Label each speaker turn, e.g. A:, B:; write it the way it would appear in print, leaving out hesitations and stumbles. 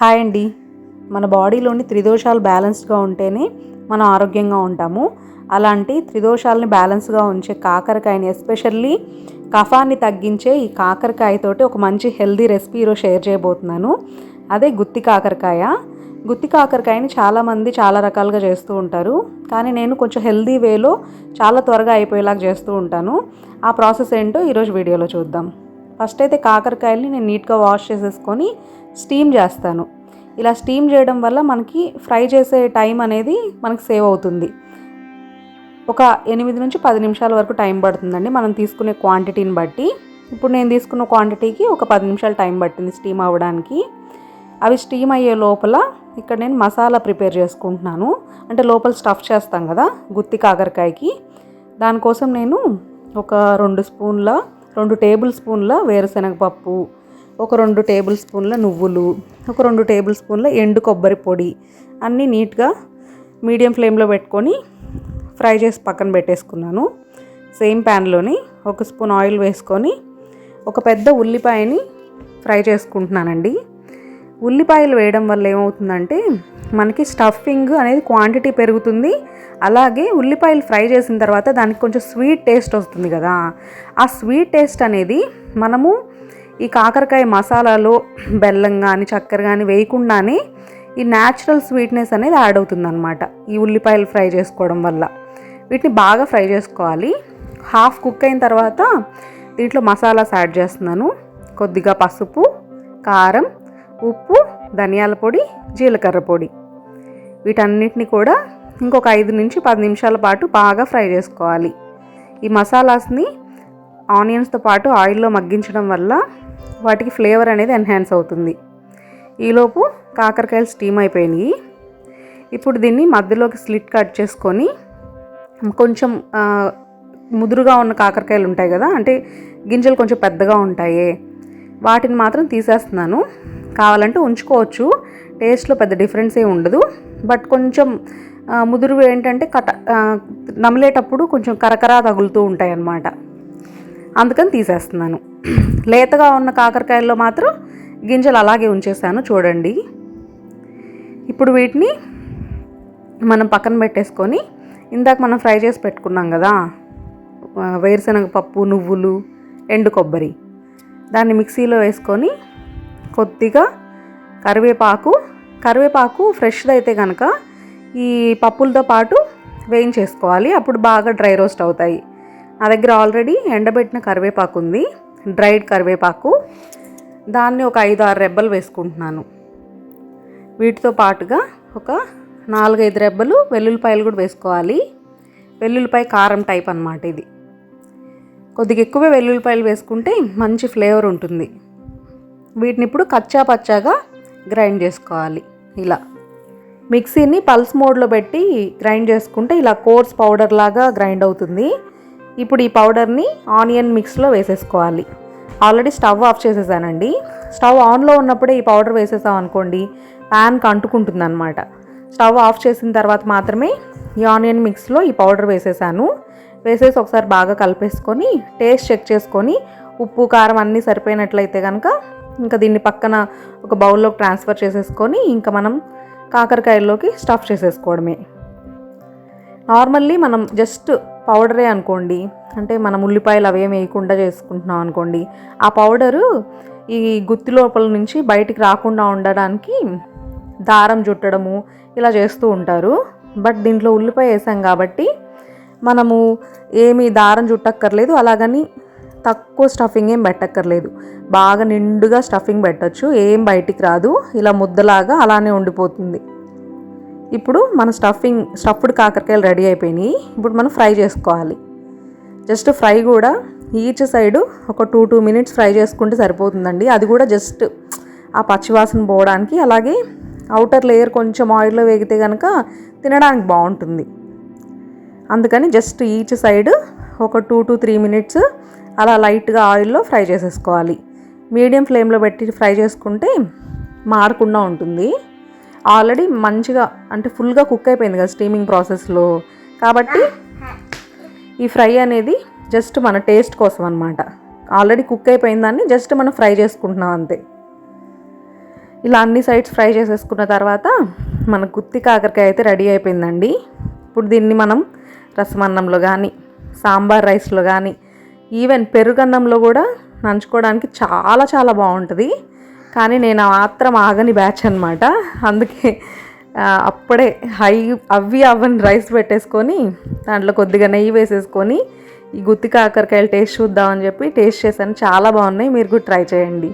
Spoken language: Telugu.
A: హాయ్ అండి. మన బాడీలోని త్రిదోషాలు బ్యాలెన్స్డ్గా ఉంటేనే మనం ఆరోగ్యంగా ఉంటాము. అలాంటి త్రిదోషాలని బ్యాలెన్స్గా ఉంచే కాకరకాయని, ఎస్పెషల్లీ కఫాన్ని తగ్గించే ఈ కాకరకాయతోటి ఒక మంచి హెల్దీ రెసిపీ ఈరోజు షేర్ చేయబోతున్నాను. అదే గుత్తి కాకరకాయ. గుత్తి కాకరకాయని చాలామంది చాలా రకాలుగా చేస్తూ ఉంటారు, కానీ నేను కొంచెం హెల్దీ వేలో చాలా త్వరగా అయిపోయేలాగా చేస్తూ ఉంటాను. ఆ ప్రాసెస్ ఏంటో ఈరోజు వీడియోలో చూద్దాం. ఫస్ట్ అయితే కాకరకాయలని నేను నీట్గా వాష్ చేసేసుకొని స్టీమ్ చేస్తాను. ఇలా స్టీమ్ చేయడం వల్ల మనకి ఫ్రై చేసే టైం అనేది మనకి సేవ్ అవుతుంది. ఒక 8 నుంచి 10 నిమిషాల వరకు టైం పడుతుందండి, మనం తీసుకునే క్వాంటిటీని బట్టి. ఇప్పుడు నేను తీసుకున్న క్వాంటిటీకి ఒక 10 నిమిషాలు టైం పట్టింది స్టీమ్ అవ్వడానికి. అవి స్టీమ్ అయ్యే లోపల ఇక్కడ నేను మసాలా ప్రిపేర్ చేసుకుంటున్నాను. అంటే లోపల స్టఫ్ చేస్తాం కదా గుత్తి కాకరకాయకి, దానికోసం నేను ఒక 2 టేబుల్ స్పూన్ల వేరుశనగపప్పు, ఒక 2 టేబుల్ స్పూన్ల నువ్వులు, ఒక 2 టేబుల్ స్పూన్ల ఎండు కొబ్బరి పొడి అన్నీ నీట్గా మీడియం ఫ్లేమ్లో పెట్టుకొని ఫ్రై చేసి పక్కన పెట్టేసుకున్నాను. సేమ్ ప్యాన్లోని 1 స్పూన్ ఆయిల్ వేసుకొని ఒక పెద్ద ఉల్లిపాయని ఫ్రై చేసుకుంటున్నానండి. ఉల్లిపాయలు వేయడం వల్ల ఏమవుతుందంటే మనకి స్టఫింగ్ అనేది క్వాంటిటీ పెరుగుతుంది. అలాగే ఉల్లిపాయలు ఫ్రై చేసిన తర్వాత దానికి కొంచెం స్వీట్ టేస్ట్ వస్తుంది కదా, ఆ స్వీట్ టేస్ట్ అనేది మనము ఈ కాకరకాయ మసాలాలో బెల్లం కానీ చక్కెర కానీ వేయకుండానే ఈ న్యాచురల్ స్వీట్నెస్ అనేది యాడ్ అవుతుందన్నమాట ఈ ఉల్లిపాయలు ఫ్రై చేసుకోవడం వల్ల. వీటిని బాగా ఫ్రై చేసుకోవాలి. హాఫ్ కుక్ అయిన తర్వాత దీంట్లో మసాలాస్ యాడ్ చేస్తున్నాను. కొద్దిగా పసుపు, కారం, ఉప్పు, ధనియాల పొడి, జీలకర్ర పొడి, వీటన్నిటిని కూడా ఇంకొక 5 నుంచి 10 నిమిషాల పాటు బాగా ఫ్రై చేసుకోవాలి. ఈ మసాలాస్ని ఆనియన్స్తో పాటు ఆయిల్లో మగ్గించడం వల్ల వాటికి ఫ్లేవర్ అనేది ఎన్హాన్స్ అవుతుంది. ఈలోపు కాకరకాయలు స్టీమ్ అయిపోయినాయి. ఇప్పుడు దీన్ని మధ్యలోకి స్లిట్ కట్ చేసుకొని కొంచెం ముదురుగా ఉన్న కాకరకాయలు ఉంటాయి కదా, అంటే గింజలు కొంచెం పెద్దగా ఉంటాయి, వాటిని మాత్రం తీసేస్తున్నాను. కావాలంటే ఉంచుకోవచ్చు, టేస్ట్లో పెద్ద డిఫరెన్స్ ఏమి ఉండదు. బట్ కొంచెం ముదురు ఏంటంటే నమిలేటప్పుడు కొంచెం కరకరా తగులుతూ ఉంటాయి అన్నమాట, అందుకని తీసేస్తున్నాను. లేతగా ఉన్న కాకరకాయల్లో మాత్రం గింజలు అలాగే ఉంచేసాను చూడండి. ఇప్పుడు వీటిని మనం పక్కన పెట్టేసుకొని ఇందాక మనం ఫ్రై చేసి పెట్టుకున్నాం కదా వేరుశనగపప్పు, నువ్వులు, ఎండు కొబ్బరి, దాన్ని మిక్సీలో వేసుకొని కొద్దిగా కరివేపాకు ఫ్రెష్ది అయితే కనుక ఈ పప్పులతో పాటు వేయించేసుకోవాలి, అప్పుడు బాగా డ్రై రోస్ట్ అవుతాయి. నా దగ్గర ఆల్రెడీ ఎండబెట్టిన కరివేపాకు ఉంది, డ్రైడ్ కరివేపాకు, దాన్ని ఒక 5-6 రెబ్బలు వేసుకుంటున్నాను. వీటితో పాటుగా ఒక 4-5 రెబ్బలు వెల్లుల్లిపాయలు కూడా వేసుకోవాలి. వెల్లుల్లిపాయ కారం టైప్ అన్నమాట ఇది. కొద్దిగా ఎక్కువే వెల్లుల్లిపాయలు వేసుకుంటే మంచి ఫ్లేవర్ ఉంటుంది. వీటిని ఇప్పుడు కచ్చా పచ్చాగా గ్రైండ్ చేసుకోవాలి. ఇలా మిక్సీని పల్స్ మోడ్లో పెట్టి గ్రైండ్ చేసుకుంటే ఇలా కోర్స్ పౌడర్ లాగా గ్రైండ్ అవుతుంది. ఇప్పుడు ఈ పౌడర్ని ఆనియన్ మిక్స్లో వేసేసుకోవాలి. ఆల్రెడీ స్టవ్ ఆఫ్ చేసేసానండి. స్టవ్ ఆన్లో ఉన్నప్పుడే ఈ పౌడర్ వేసేసాం అనుకోండి ప్యాన్కి అంటుకుంటుంది అనమాట. స్టవ్ ఆఫ్ చేసిన తర్వాత మాత్రమే ఈ ఆనియన్ మిక్స్లో ఈ పౌడర్ వేసేసాను. వేసేసి ఒకసారి బాగా కలిపేసుకొని టేస్ట్ చెక్ చేసుకొని ఉప్పు కారం అన్నీ సరిపోయినట్లయితే కనుక ఇంకా దీన్ని పక్కన ఒక బౌల్లోకి ట్రాన్స్ఫర్ చేసేసుకొని ఇంకా మనం కాకరకాయల్లోకి స్టఫ్ చేసేసుకోవడమే. నార్మల్లీ మనం జస్ట్ పౌడరే అనుకోండి, అంటే మనం ఉల్లిపాయలు అవేం వేయకుండా చేసుకుంటున్నాం అనుకోండి, ఆ పౌడరు ఈ గుత్తి లోపల నుంచి బయటికి రాకుండా ఉండడానికి దారం చుట్టడము ఇలా చేస్తూ ఉంటారు. బట్ దీంట్లో ఉల్లిపాయ వేసాం కాబట్టి మనము ఏమీ దారం చుట్టక్కర్లేదు, అలాగని తక్కువ స్టఫింగ్ ఏం పెట్టక్కర్లేదు, బాగా నిండుగా స్టఫింగ్ పెట్టచ్చు, ఏం బయటికి రాదు, ఇలా ముద్దలాగా అలానే ఉండిపోతుంది. ఇప్పుడు మన స్టఫ్డ్ కాకరకాయలు రెడీ అయిపోయినాయి. ఇప్పుడు మనం ఫ్రై చేసుకోవాలి. జస్ట్ ఫ్రై కూడా ఈచ్ సైడు ఒక 2 మినిట్స్ ఫ్రై చేసుకుంటే సరిపోతుందండి. అది కూడా జస్ట్ ఆ పచ్చివాసన పోవడానికి, అలాగే అవుటర్ లేయర్ కొంచెం ఆయిల్లో వేగితే కనుక తినడానికి బాగుంటుంది. అందుకని జస్ట్ ఈచ్ సైడ్ ఒక 2 to 3 మినిట్స్ అలా లైట్గా ఆయిల్లో ఫ్రై చేసేసుకోవాలి. మీడియం ఫ్లేమ్లో పెట్టి ఫ్రై చేసుకుంటే మాడకుండా ఉంటుంది. ఆల్రెడీ మంచిగా అంటే ఫుల్గా కుక్ అయిపోయింది కదా స్టీమింగ్ ప్రాసెస్లో, కాబట్టి ఈ ఫ్రై అనేది జస్ట్ మన టేస్ట్ కోసం అన్నమాట. ఆల్రెడీ కుక్ అయిపోయిన దాన్ని జస్ట్ మనం ఫ్రై చేసుకుంటున్నాం అంతే. ఇలా అన్ని సైడ్స్ ఫ్రై చేసేసుకున్న తర్వాత మన గుత్తి కాకరకాయ అయితే రెడీ అయిపోయిందండి. ఇప్పుడు దీన్ని మనం రసమన్నంలో కానీ, సాంబార్ రైస్లో కానీ, ఈవెన్ పెరుగన్నంలో కూడా నంచుకోవడానికి చాలా చాలా బాగుంటుంది. కానీ నేను మాత్రం ఆగని బ్యాచ్ అనమాట. అందుకే అప్పుడే అవ్వని రైస్ పెట్టేసుకొని దాంట్లో కొద్దిగా నెయ్యి వేసేసుకొని ఈ గుత్తి కాకరకాయలు టేస్ట్ చూద్దామని చెప్పి టేస్ట్ చేశాను. చాలా బాగున్నాయి, మీరు కూడా ట్రై చేయండి.